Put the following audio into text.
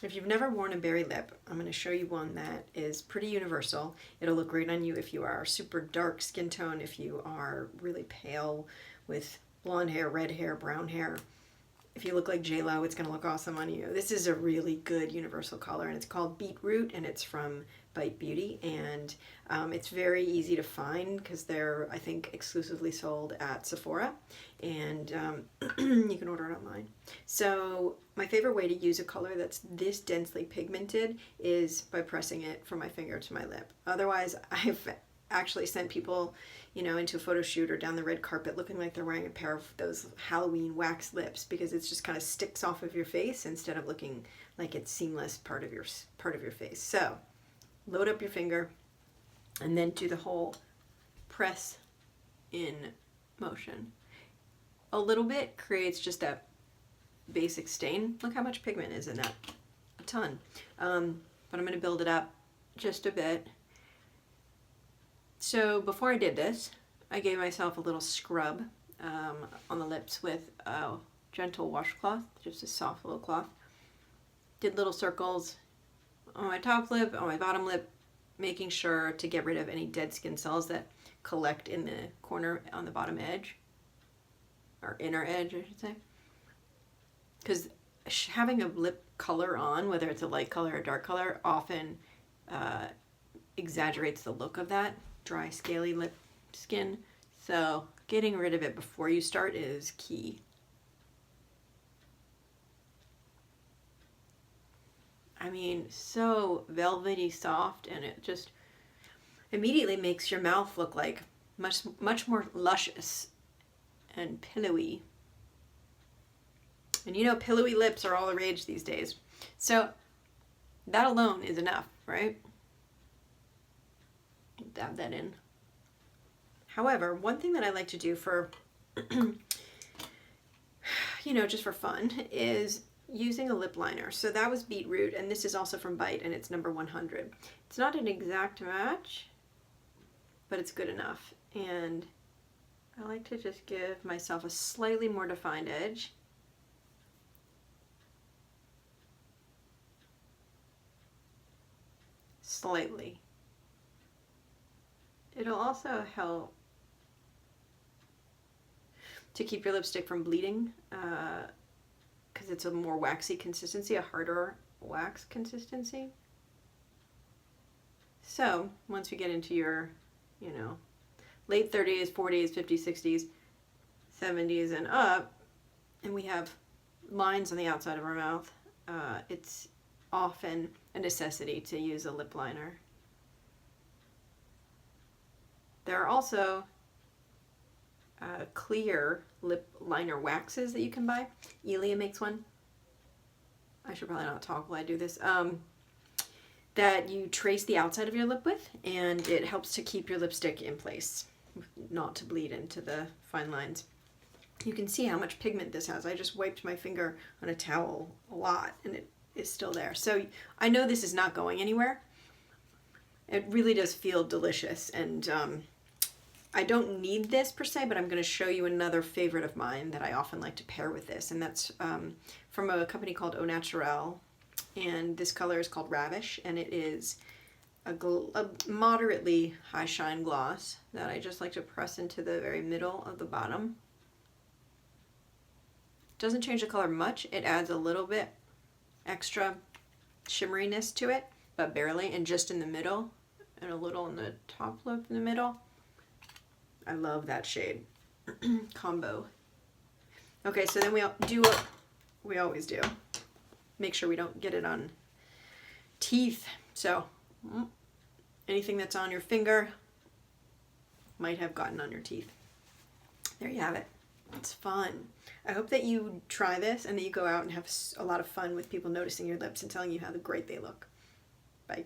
If you've never worn a berry lip, I'm going to show you one that is pretty universal. It'll look great on you if you are super dark skin tone, if you are really pale with blonde hair, red hair, brown hair. If you look like J-Lo, it's going to look awesome on you. This is a really good universal color, and it's called Beetroot, and it's from Bite Beauty, and it's very easy to find because they're, I think, exclusively sold at Sephora, and you can order it online. So my favorite way to use a color that's this densely pigmented is by pressing it from my finger to my lip. Otherwise, I've actually sent people, you know, into a photo shoot or down the red carpet looking like they're wearing a pair of those Halloween wax lips, because it's just kind of sticks off of your face instead of looking like it's seamless part of your face. So load up your finger and then do the whole press in motion. A little bit creates just that basic stain. Look how much pigment is in that. A ton. But I'm going to build it up just a bit. So before I did this, I gave myself a little scrub on the lips with a gentle washcloth, just a soft little cloth. Did little circles on my top lip, on my bottom lip, making sure to get rid of any dead skin cells that collect in the corner on the bottom edge, or inner edge, I should say. Because having a lip color on, whether it's a light color or dark color, often exaggerates the look of that dry, scaly lip skin. So getting rid of it before you start is key. I mean, so velvety soft, and it just immediately makes your mouth look like much more luscious and pillowy. And you know, pillowy lips are all the rage these days. So that alone is enough, right? Dab that in. However, one thing that I like to do for, you know, just for fun, is using a lip liner. So that was Beetroot, and this is also from Bite, and it's number 100. It's not an exact match, but it's good enough. And I like to just give myself a slightly more defined edge. Slightly. It'll also help to keep your lipstick from bleeding, because it's a more waxy consistency, a harder wax consistency. So once we get into your, you know, late 30s, 40s, 50s, 60s, 70s, and up, and we have lines on the outside of our mouth, it's often a necessity to use a lip liner. There are also clear lip liner waxes that you can buy. ILIA makes one. I should probably not talk while I do this. That you trace the outside of your lip with, and it helps to keep your lipstick in place, not to bleed into the fine lines. You can see how much pigment this has. I just wiped my finger on a towel a lot, and it is still there. So I know this is not going anywhere. It really does feel delicious, and I don't need this per se, but I'm going to show you another favorite of mine that I often like to pair with this, and that's from a company called Au Naturel, and this color is called Ravish, and it is a moderately high shine gloss that I just like to press into the very middle of the bottom. Doesn't change the color much. It adds a little bit extra shimmeriness to it, but barely, and just in the middle, and a little in the top lip in the middle. I love that shade combo. Okay, so then we'll do what we always do. Make sure we don't get it on teeth. So anything that's on your finger might have gotten on your teeth. There you have it. It's fun. I hope that you try this and that you go out and have a lot of fun with people noticing your lips and telling you how great they look. Bye.